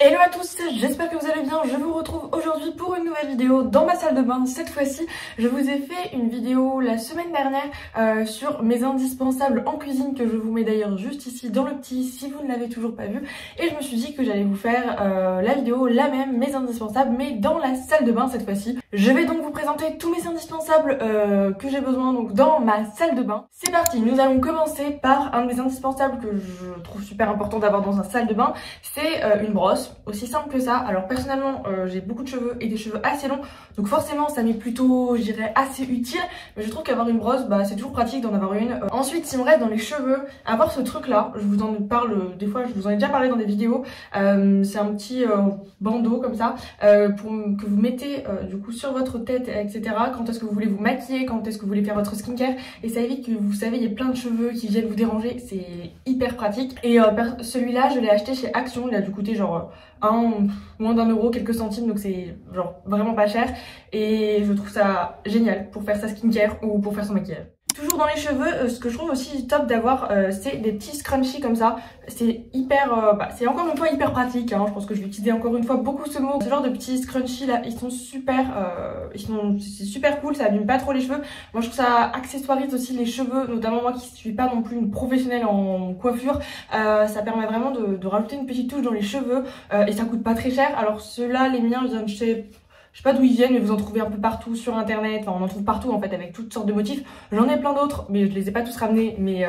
Hello à tous, j'espère que vous allez bien. Je vous retrouve aujourd'hui pour une nouvelle vidéo dans ma salle de bain. Cette fois-ci, je vous ai fait une vidéo la semaine dernière sur mes indispensables en cuisine, que je vous mets d'ailleurs juste ici dans le petit si vous ne l'avez toujours pas vu. Et je me suis dit que j'allais vous faire la vidéo, la même, mes indispensables, mais dans la salle de bain cette fois-ci. Je vais donc vous présenter tous mes indispensables que j'ai besoin donc dans ma salle de bain. C'est parti, nous allons commencer par un de mes indispensables que je trouve super important d'avoir dans une salle de bain. C'est une brosse. Aussi simple que ça. Alors personnellement j'ai beaucoup de cheveux et des cheveux assez longs, donc forcément ça m'est plutôt, je dirais, assez utile, mais je trouve qu'avoir une brosse, bah c'est toujours pratique d'en avoir une. Ensuite, si on reste dans les cheveux, avoir ce truc là, je vous en parle des fois, je vous en ai déjà parlé dans des vidéos, c'est un petit bandeau comme ça que vous mettez du coup sur votre tête, etc. Quand est-ce que vous voulez vous maquiller, quand est-ce que vous voulez faire votre skincare, et ça évite que, vous savez, il y ait plein de cheveux qui viennent vous déranger. C'est hyper pratique. Et celui-là je l'ai acheté chez Action, il a dû coûter genre moins d'1 €, quelques centimes, donc c'est genre vraiment pas cher, et je trouve ça génial pour faire sa skincare ou pour faire son maquillage. Toujours dans les cheveux, ce que je trouve aussi top d'avoir, c'est des petits scrunchies comme ça. C'est hyper, c'est encore une fois hyper pratique, hein. Je pense que je vais utiliser encore une fois beaucoup ce mot. Ce genre de petits scrunchies là, ils sont super, c'est super cool, ça abîme pas trop les cheveux. Moi je trouve ça accessoirise aussi les cheveux, notamment moi qui suis pas non plus une professionnelle en coiffure. Ça permet vraiment de rajouter une petite touche dans les cheveux, et ça coûte pas très cher. Alors ceux-là, les miens, je sais pas d'où ils viennent, mais vous en trouvez un peu partout sur internet. Enfin, on en trouve partout en fait, avec toutes sortes de motifs. J'en ai plein d'autres, mais je les ai pas tous ramenés. Mais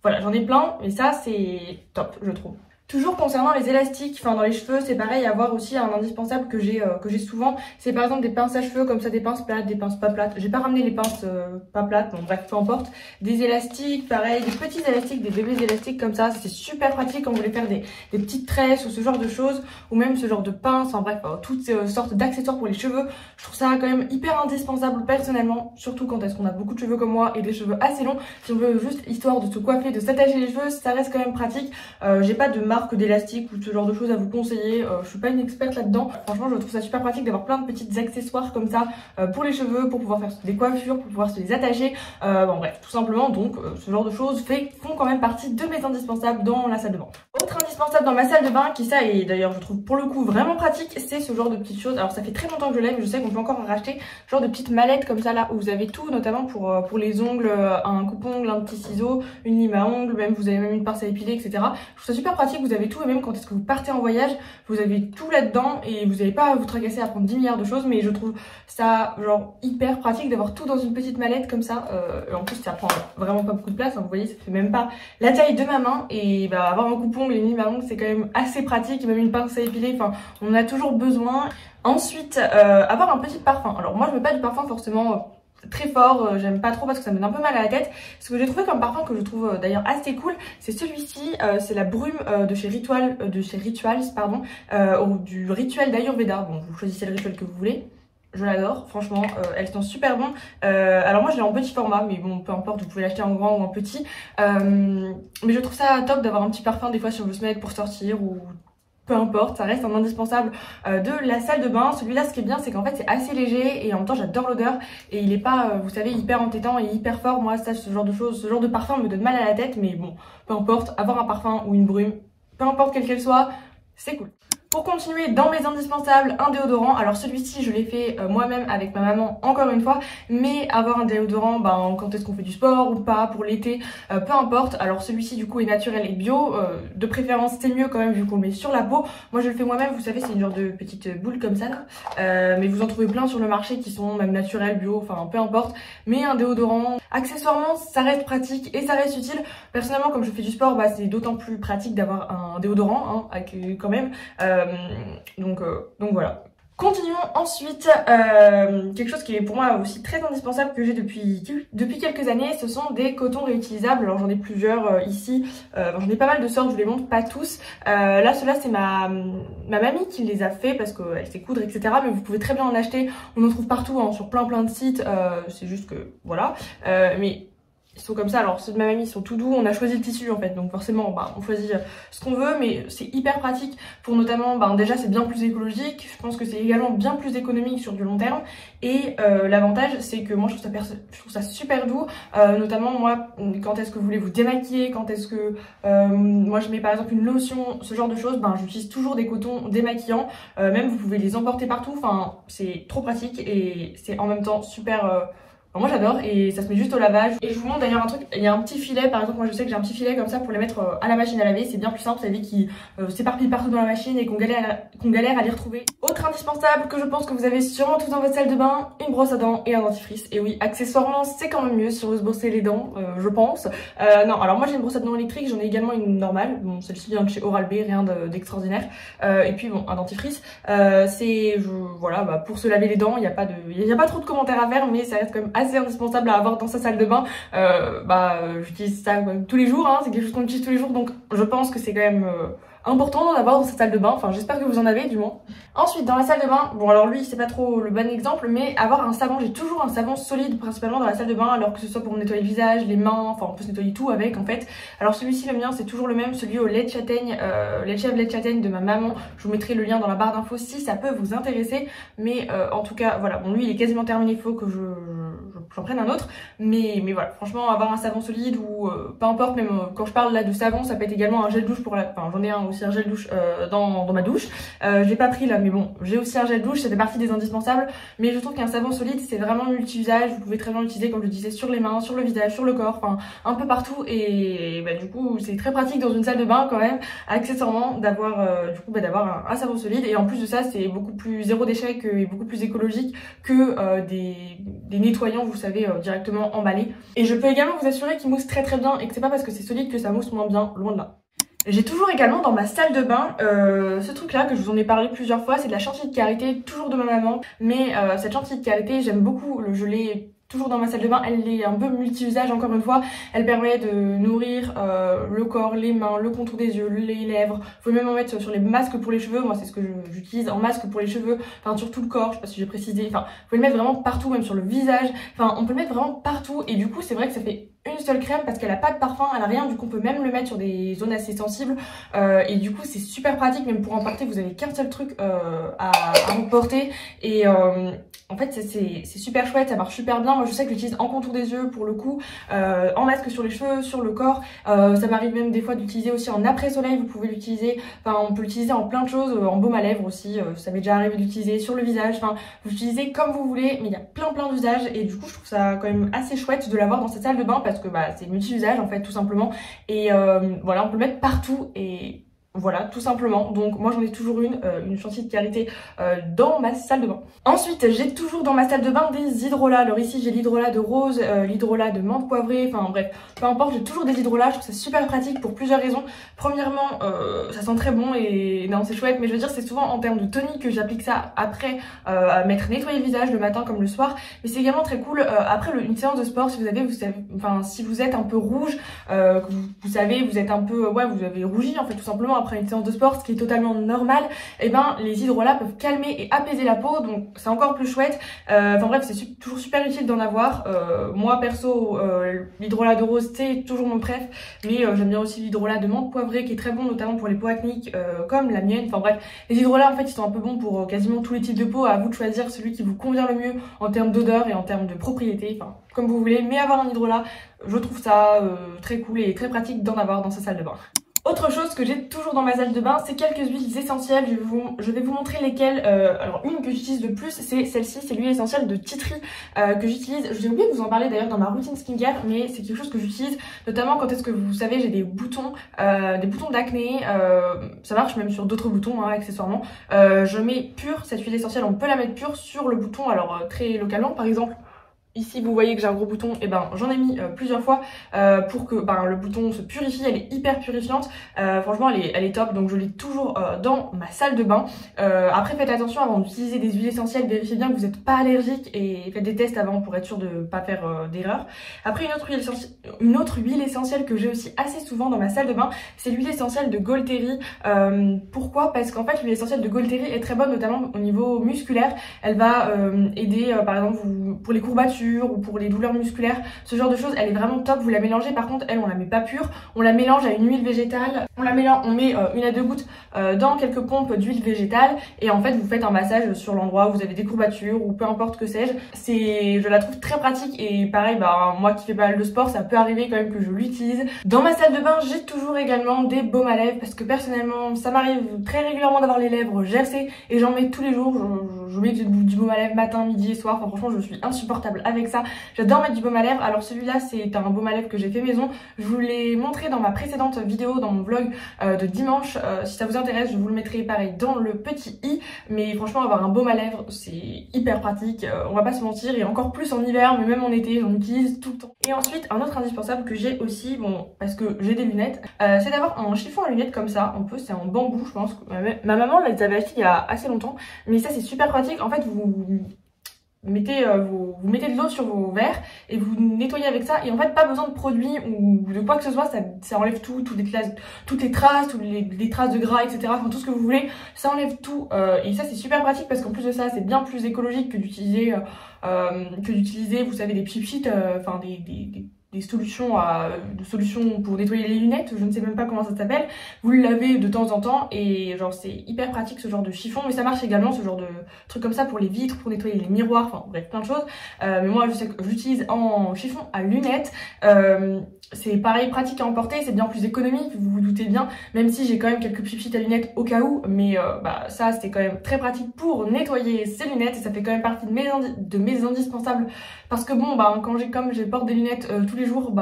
voilà, j'en ai plein, et ça c'est top, je trouve. Toujours concernant les élastiques, enfin dans les cheveux, c'est pareil, avoir aussi un indispensable que j'ai souvent, c'est par exemple des pinces à cheveux, comme ça, des pinces plates, des pinces pas plates. J'ai pas ramené les pinces pas plates, bon bref, peu importe. Des élastiques, pareil, des petits élastiques, des bébés élastiques comme ça, c'est super pratique quand vous voulez faire des petites tresses ou ce genre de choses, ou même ce genre de pinces, en bref, toutes sortes d'accessoires pour les cheveux. Je trouve ça quand même hyper indispensable personnellement, surtout quand est-ce qu'on a beaucoup de cheveux comme moi et des cheveux assez longs. Si on veut juste histoire de se coiffer, de s'attacher les cheveux, ça reste quand même pratique. J'ai pas de marque d'élastique ou ce genre de choses à vous conseiller, je suis pas une experte là-dedans. Franchement, je trouve ça super pratique d'avoir plein de petits accessoires comme ça pour les cheveux, pour pouvoir faire des coiffures, pour pouvoir se les attacher, bon bref, tout simplement. Donc ce genre de choses font quand même partie de mes indispensables dans la salle de bain. Autre indispensable dans ma salle de bain, qui ça est d'ailleurs je trouve pour le coup vraiment pratique, c'est ce genre de petites choses. Alors ça fait très longtemps que je l'ai, mais je sais qu'on peut encore en racheter, ce genre de petites mallettes comme ça là, où vous avez tout, notamment pour les ongles, un coupe-ongle, un petit ciseau, une lime à ongles, même vous avez même une pince à épiler, etc. Je trouve ça super pratique, vous avez tout, et même quand est-ce que vous partez en voyage, vous avez tout là-dedans et vous n'avez pas à vous tracasser à prendre 10 milliards de choses. Mais je trouve ça genre hyper pratique d'avoir tout dans une petite mallette comme ça. En plus ça prend vraiment pas beaucoup de place, hein, vous voyez, ça fait même pas la taille de ma main, et bah avoir un coupon et une lime à ongles, c'est quand même assez pratique, et même une pince à épiler, enfin on en a toujours besoin. Ensuite, avoir un petit parfum. Alors moi je mets pas du parfum forcément très fort, j'aime pas trop parce que ça me donne un peu mal à la tête. Ce que j'ai trouvé comme parfum, que je trouve d'ailleurs assez cool, c'est celui-ci, c'est la brume de chez Rituals, pardon, du rituel d'Ayurveda. Bon, vous choisissez le rituel que vous voulez. Je l'adore, franchement, elle sent super bon. Alors moi je l'ai en petit format, mais bon, peu importe, vous pouvez l'acheter en grand ou en petit. Mais je trouve ça top d'avoir un petit parfum des fois si on veut se mettre pour sortir, ou peu importe, ça reste un indispensable de la salle de bain. Celui-là, ce qui est bien, c'est qu'en fait c'est assez léger, et en même temps j'adore l'odeur, et il est pas, vous savez, hyper entêtant et hyper fort. Moi ça, ce genre de choses, ce genre de parfum me donne mal à la tête, mais bon, peu importe, avoir un parfum ou une brume, peu importe quelle qu'elle soit, c'est cool. Pour continuer dans mes indispensables, un déodorant. Alors celui-ci je l'ai fait moi-même avec ma maman, encore une fois, mais avoir un déodorant, ben, quand est-ce qu'on fait du sport ou pas, pour l'été, peu importe. Alors celui-ci du coup est naturel et bio, de préférence c'est mieux quand même vu qu'on le met sur la peau. Moi je le fais moi-même, vous savez, c'est une genre de petite boule comme ça là. Mais vous en trouvez plein sur le marché qui sont même naturels, bio, enfin peu importe. Mais un déodorant, accessoirement ça reste pratique et ça reste utile. Personnellement, comme je fais du sport, bah, c'est d'autant plus pratique d'avoir un déodorant, hein, quand même. Donc voilà. Continuons ensuite, quelque chose qui est pour moi aussi très indispensable, que j'ai depuis quelques années, ce sont des cotons réutilisables. Alors j'en ai plusieurs ici, j'en ai pas mal de sortes, je vous les montre pas tous. Là ceux-là c'est ma mamie qui les a fait parce qu'elle sait coudre, etc. Mais vous pouvez très bien en acheter, on en trouve partout, hein, sur plein de sites, c'est juste que voilà. Mais Ils sont comme ça, alors ceux de ma mamie sont tout doux, on a choisi le tissu en fait, donc forcément on choisit ce qu'on veut, mais c'est hyper pratique pour notamment, déjà c'est bien plus écologique, je pense que c'est également bien plus économique sur du long terme, et l'avantage c'est que moi je trouve ça super doux, notamment moi quand est-ce que vous voulez vous démaquiller, quand est-ce que moi je mets par exemple une lotion, ce genre de choses, j'utilise toujours des cotons démaquillants, même vous pouvez les emporter partout, enfin c'est trop pratique et c'est en même temps super... moi j'adore et ça se met juste au lavage. Et je vous montre d'ailleurs un truc, il y a un petit filet, par exemple moi je sais que j'ai un petit filet comme ça pour les mettre à la machine à laver, c'est bien plus simple, ça évite qu'ils s'éparpillent partout dans la machine et qu'on galère à les retrouver. Autre indispensable que je pense que vous avez sûrement tous dans votre salle de bain, une brosse à dents et un dentifrice. Et oui, accessoirement c'est quand même mieux si on veut se brosser les dents, je pense. Non, alors moi j'ai une brosse à dents électrique, j'en ai également une normale, bon celle-ci vient de chez Oral-B, rien d'extraordinaire. Et puis bon, un dentifrice, voilà, pour se laver les dents, il n'y a pas trop de commentaires à faire, mais ça reste quand même assez indispensable à avoir dans sa salle de bain. J'utilise ça tous les jours, c'est quelque chose qu'on utilise tous les jours, donc je pense que c'est quand même important d'en avoir dans sa salle de bain, enfin j'espère que vous en avez du moins. Ensuite dans la salle de bain, bon alors lui c'est pas trop le bon exemple, mais avoir un savon, j'ai toujours un savon solide principalement dans la salle de bain, alors que ce soit pour nettoyer le visage, les mains, enfin on peut se nettoyer tout avec en fait. Alors celui-ci le mien c'est toujours le même, celui au lait de châtaigne, lait de châtaigne de ma maman, je vous mettrai le lien dans la barre d'infos si ça peut vous intéresser, mais en tout cas voilà, bon lui il est quasiment terminé, il faut que j'en prenne un autre, mais voilà, franchement avoir un savon solide ou peu importe, même quand je parle là de savon, ça peut être également un gel douche pour j'en ai aussi un gel douche dans ma douche, je l'ai pas pris là mais bon j'ai aussi un gel douche, ça fait partie des indispensables, mais je trouve qu'un savon solide c'est vraiment multi-usage, vous pouvez très bien l'utiliser comme je disais sur les mains, sur le visage, sur le corps, enfin un peu partout, et du coup c'est très pratique dans une salle de bain quand même, accessoirement d'avoir d'avoir un savon solide, et en plus de ça c'est beaucoup plus zéro déchet et beaucoup plus écologique que des nettoyants vous savez directement emballés, et je peux également vous assurer qu'il mousse très bien et que c'est pas parce que c'est solide que ça mousse moins bien, loin de là. J'ai toujours également dans ma salle de bain ce truc là que je vous en ai parlé plusieurs fois, c'est de la chantilly de karité, toujours de ma maman, mais cette chantilly de karité j'aime beaucoup, je l'ai toujours dans ma salle de bain, elle est un peu multi-usage encore une fois, elle permet de nourrir le corps, les mains, le contour des yeux, les lèvres, vous pouvez même en mettre sur les masques pour les cheveux, moi c'est ce que j'utilise en masque pour les cheveux, enfin sur tout le corps, je sais pas si j'ai précisé, enfin vous pouvez le mettre vraiment partout, même sur le visage, enfin on peut le mettre vraiment partout, et du coup c'est vrai que ça fait une seule crème parce qu'elle a pas de parfum, elle a rien, du coup on peut même le mettre sur des zones assez sensibles, et du coup c'est super pratique, même pour emporter vous avez qu'un seul truc à emporter, et en fait c'est super chouette, ça marche super bien. Moi je sais que j'utilise en contour des yeux pour le coup, en masque sur les cheveux, sur le corps, ça m'arrive même des fois d'utiliser aussi en après soleil, vous pouvez l'utiliser, enfin on peut l'utiliser en plein de choses, en baume à lèvres aussi, ça m'est déjà arrivé d'utiliser sur le visage, enfin vous l'utilisez comme vous voulez, mais il y a plein d'usages, et du coup je trouve ça quand même assez chouette de l'avoir dans cette salle de bain parce que c'est multi-usage en fait tout simplement, et voilà on peut le mettre partout, et voilà, tout simplement. Donc moi j'en ai toujours une chantilly de karité dans ma salle de bain. Ensuite j'ai toujours dans ma salle de bain des hydrolats. Alors ici j'ai l'hydrolat de rose, l'hydrolat de menthe poivrée, enfin bref, peu importe, j'ai toujours des hydrolats, je trouve ça super pratique pour plusieurs raisons. Premièrement, ça sent très bon et non c'est chouette, mais je veux dire c'est souvent en termes de tonique que j'applique ça après à nettoyer le visage le matin comme le soir, mais c'est également très cool après une séance de sport, si vous êtes un peu rouge, vous savez, vous êtes un peu, vous avez rougi en fait tout simplement après une séance de sport, ce qui est totalement normal, et les hydrolats peuvent calmer et apaiser la peau, donc c'est encore plus chouette. Enfin bref, c'est toujours super utile d'en avoir. Moi perso, l'hydrolat de rose c'est toujours mon préf, mais j'aime bien aussi l'hydrolat de menthe poivrée qui est très bon, notamment pour les peaux acniques comme la mienne. Enfin bref, les hydrolats en fait ils sont un peu bons pour quasiment tous les types de peau, à vous de choisir celui qui vous convient le mieux en termes d'odeur et en termes de propriété, enfin comme vous voulez, mais avoir un hydrolat, je trouve ça très cool et très pratique d'en avoir dans sa salle de bain. Autre chose que j'ai toujours dans ma salle de bain, c'est quelques huiles essentielles. Je vais vous montrer lesquelles. Alors une que j'utilise le plus, c'est celle-ci, c'est l'huile essentielle de Tea Tree que j'utilise. J'ai oublié de vous en parler d'ailleurs dans ma routine skincare, mais c'est quelque chose que j'utilise notamment quand est-ce que vous savez j'ai des boutons d'acné. Ça marche même sur d'autres boutons accessoirement. Je mets pure cette huile essentielle, on peut la mettre pure sur le bouton, alors très localement par exemple. Ici vous voyez que j'ai un gros bouton, et j'en ai mis plusieurs fois pour que le bouton se purifie, elle est hyper purifiante, franchement elle est top, donc je l'ai toujours dans ma salle de bain. Après faites attention avant d'utiliser des huiles essentielles, vérifiez bien que vous n'êtes pas allergique et faites des tests avant pour être sûr de ne pas faire d'erreur. Après une autre huile essentielle que j'ai aussi assez souvent dans ma salle de bain, c'est l'huile essentielle de Golteri. Pourquoi? Parce qu'en fait l'huile essentielle de Golteri est très bonne notamment au niveau musculaire, elle va aider par exemple pour les courbatures, courbatures ou pour les douleurs musculaires, ce genre de choses, elle est vraiment top. Vous la mélangez, par contre elle on la met pas pure, on la mélange à une huile végétale, on met 1 à 2 gouttes dans quelques pompes d'huile végétale et en fait vous faites un massage sur l'endroit où vous avez des courbatures ou peu importe que sais-je. Je la trouve très pratique et pareil, moi qui fais pas mal de sport, ça peut arriver quand même que je l'utilise. Dans ma salle de bain, j'ai toujours également des baumes à lèvres parce que personnellement ça m'arrive très régulièrement d'avoir les lèvres gercées et j'en mets tous les jours. Je mets du baume à lèvres matin, midi et soir. Enfin franchement je suis insupportable avec ça. J'adore mettre du baume à lèvres. Alors celui-là c'est un baume à lèvres que j'ai fait maison. Je vous l'ai montré dans ma précédente vidéo, dans mon vlog de dimanche. Si ça vous intéresse, je vous le mettrai pareil dans le petit i. Mais franchement avoir un baume à lèvres c'est hyper pratique, on va pas se mentir, et encore plus en hiver, mais même en été j'en utilise tout le temps. Et ensuite un autre indispensable que j'ai aussi, bon parce que j'ai des lunettes, c'est d'avoir un chiffon à lunettes comme ça, un peu, c'est en bambou je pense. Ma maman les avait achetés il y a assez longtemps, mais ça c'est super pratique. En fait vous mettez de l'eau sur vos verres et vous nettoyez avec ça, et en fait pas besoin de produits ou de quoi que ce soit, ça enlève toutes les traces, toutes les traces de gras, etc. Enfin tout ce que vous voulez, ça enlève tout, et ça c'est super pratique parce qu'en plus de ça c'est bien plus écologique que d'utiliser vous savez des pchit, enfin des solutions pour nettoyer les lunettes, je ne sais même pas comment ça s'appelle. Vous le lavez de temps en temps et genre c'est hyper pratique ce genre de chiffon, mais ça marche également ce genre de truc comme ça pour les vitres, pour nettoyer les miroirs, enfin bref plein de choses. Mais moi je sais que j'utilise en chiffon à lunettes. C'est pareil, pratique à emporter, c'est bien plus économique, vous vous doutez bien, même si j'ai quand même quelques pchites à lunettes au cas où, mais ça c'est quand même très pratique pour nettoyer ses lunettes et ça fait quand même partie de mes indispensables, parce que bon comme je porte des lunettes tous les jours,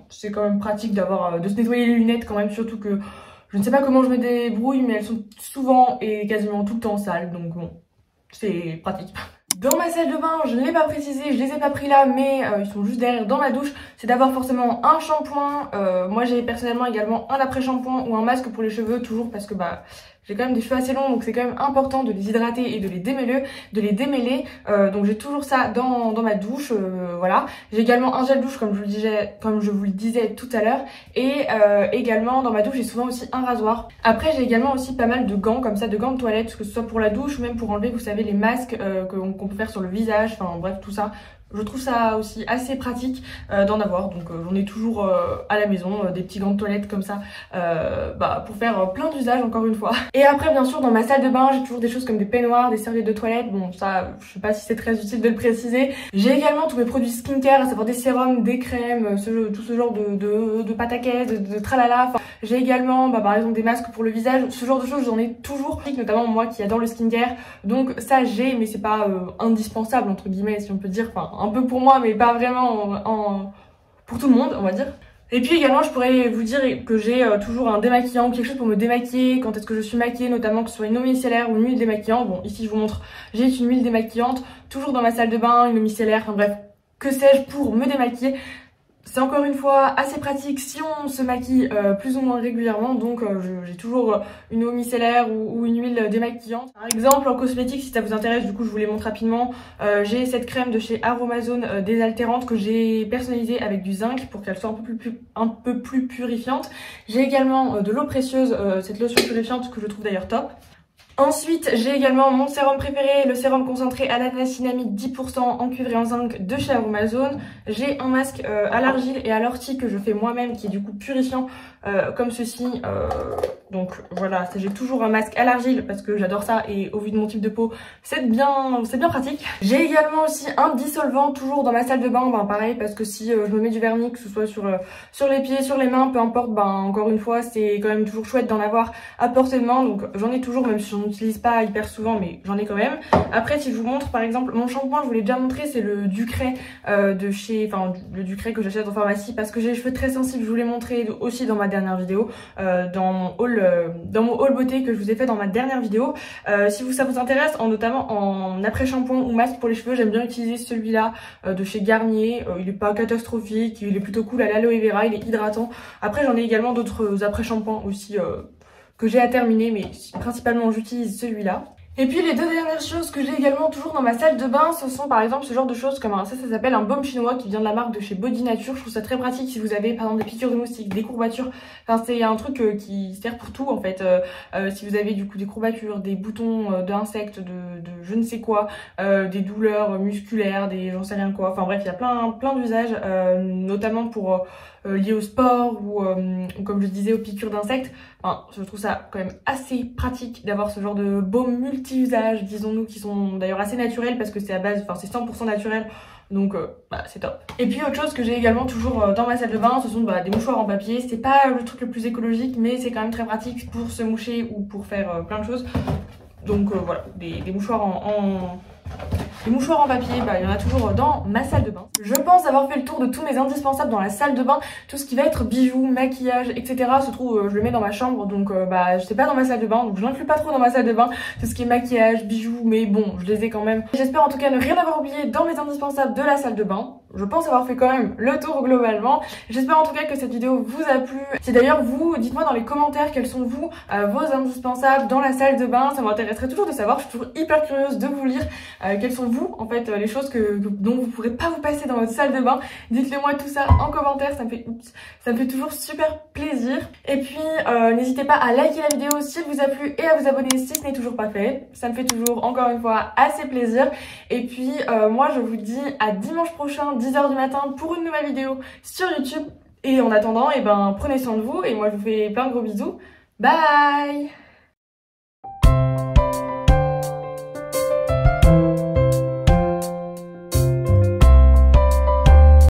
c'est quand même pratique de se nettoyer les lunettes quand même, surtout que je ne sais pas comment je me débrouille, mais elles sont souvent et quasiment tout le temps sales, donc bon, c'est pratique. Dans ma salle de bain, je ne l'ai pas précisé, je les ai pas pris là, mais ils sont juste derrière dans la douche, c'est d'avoir forcément un shampoing. Moi j'ai personnellement également un après-shampoing ou un masque pour les cheveux, toujours parce que j'ai quand même des cheveux assez longs, donc c'est quand même important de les hydrater et de les démêler. Donc j'ai toujours ça dans ma douche, voilà. J'ai également un gel douche comme je vous le disais tout à l'heure, et également dans ma douche j'ai souvent aussi un rasoir. Après j'ai également aussi pas mal de gants comme ça, de gants de toilette, que ce soit pour la douche ou même pour enlever, vous savez, les masques qu'on peut faire sur le visage, enfin bref tout ça. Je trouve ça aussi assez pratique d'en avoir, donc j'en ai toujours à la maison, des petits gants de toilette comme ça, pour faire plein d'usages encore une fois. Et après bien sûr dans ma salle de bain j'ai toujours des choses comme des peignoirs, des serviettes de toilette, bon ça je sais pas si c'est très utile de le préciser. J'ai également tous mes produits skincare, à savoir des sérums, des crèmes, tout ce genre de pâte à caisse, de tralala. Enfin, j'ai également par exemple des masques pour le visage, ce genre de choses j'en ai toujours, notamment moi qui adore le skincare, donc ça j'ai, mais c'est pas indispensable entre guillemets si on peut dire, enfin un peu pour moi mais pas vraiment pour tout le monde on va dire. Et puis également je pourrais vous dire que j'ai toujours un démaquillant ou quelque chose pour me démaquiller quand est-ce que je suis maquillée, notamment que ce soit une eau micellaire ou une huile démaquillante. Bon ici je vous montre, j'ai une huile démaquillante toujours dans ma salle de bain, une eau micellaire, enfin bref, que sais-je, pour me démaquiller. C'est encore une fois assez pratique si on se maquille plus ou moins régulièrement, donc j'ai toujours une eau micellaire ou une huile démaquillante. Par exemple en cosmétique, si ça vous intéresse, du coup je vous les montre rapidement, j'ai cette crème de chez Aromazone désaltérante que j'ai personnalisée avec du zinc pour qu'elle soit un peu plus purifiante. J'ai également de l'eau précieuse, cette lotion purifiante que je trouve d'ailleurs top. Ensuite, j'ai également mon sérum préféré, le sérum concentré à l'anacinamide 10% en cuivre et en zinc de chez Aromazone. J'ai un masque à l'argile et à l'ortie que je fais moi-même qui est du coup purifiant comme ceci. Donc voilà, j'ai toujours un masque à l'argile parce que j'adore ça et au vu de mon type de peau, c'est bien pratique. J'ai également aussi un dissolvant toujours dans ma salle de bain, pareil parce que si je me mets du vernis, que ce soit sur les pieds, sur les mains, peu importe, encore une fois c'est quand même toujours chouette d'en avoir à portée de main, donc j'en ai toujours, même si j'en utilise pas hyper souvent, mais j'en ai quand même. Après si je vous montre par exemple mon shampoing, je vous l'ai déjà montré, c'est le Ducray le Ducray que j'achète en pharmacie parce que j'ai les cheveux très sensibles, je vous l'ai montré aussi dans ma dernière vidéo, dans mon haul beauté que je vous ai fait dans ma dernière vidéo. Si ça vous intéresse, notamment en après-shampoing ou masque pour les cheveux, j'aime bien utiliser celui-là de chez Garnier. Il est pas catastrophique, il est plutôt cool à l'aloe vera, il est hydratant. Après j'en ai également d'autres après-shampoings aussi que j'ai à terminer, mais principalement j'utilise celui-là. Et puis les deux dernières choses que j'ai également toujours dans ma salle de bain, ce sont par exemple ce genre de choses comme ça s'appelle un baume chinois qui vient de la marque de chez Body Nature. Je trouve ça très pratique si vous avez par exemple des piqûres de moustiques, des courbatures. Enfin c'est un truc qui sert pour tout en fait. Si vous avez du coup des courbatures, des boutons d'insectes, de je ne sais quoi, des douleurs musculaires, des j'en sais rien quoi. Enfin bref, il y a plein d'usages, notamment pour liés au sport ou comme je disais aux piqûres d'insectes. Enfin, je trouve ça quand même assez pratique d'avoir ce genre de baume multi-usage, disons-nous, qui sont d'ailleurs assez naturels parce que c'est à base, enfin c'est 100% naturel. Donc c'est top. Et puis autre chose que j'ai également toujours dans ma salle de bain, ce sont des mouchoirs en papier. C'est pas le truc le plus écologique, mais c'est quand même très pratique pour se moucher ou pour faire plein de choses. Donc voilà, des mouchoirs les mouchoirs en papier, il y en a toujours dans ma salle de bain. Je pense avoir fait le tour de tous mes indispensables dans la salle de bain. Tout ce qui va être bijoux, maquillage, etc. se trouve, je le mets dans ma chambre, donc je sais pas dans ma salle de bain, donc je n'inclus pas trop dans ma salle de bain tout ce qui est maquillage, bijoux, mais bon, je les ai quand même. J'espère en tout cas ne rien avoir oublié dans mes indispensables de la salle de bain. Je pense avoir fait quand même le tour globalement. J'espère en tout cas que cette vidéo vous a plu. Si d'ailleurs vous, dites-moi dans les commentaires quels sont vos indispensables dans la salle de bain. Ça m'intéresserait toujours de savoir, je suis toujours hyper curieuse de vous lire. Quelles sont vous, en fait, les choses dont vous pourrez pas vous passer dans votre salle de bain. Dites-le moi tout ça en commentaire, ça me fait toujours super plaisir. Et puis n'hésitez pas à liker la vidéo si elle vous a plu et à vous abonner si ce n'est toujours pas fait. Ça me fait toujours, encore une fois, assez plaisir. Et puis moi je vous dis à dimanche prochain, 10h du matin, pour une nouvelle vidéo sur YouTube. Et en attendant, prenez soin de vous et moi je vous fais plein de gros bisous. Bye!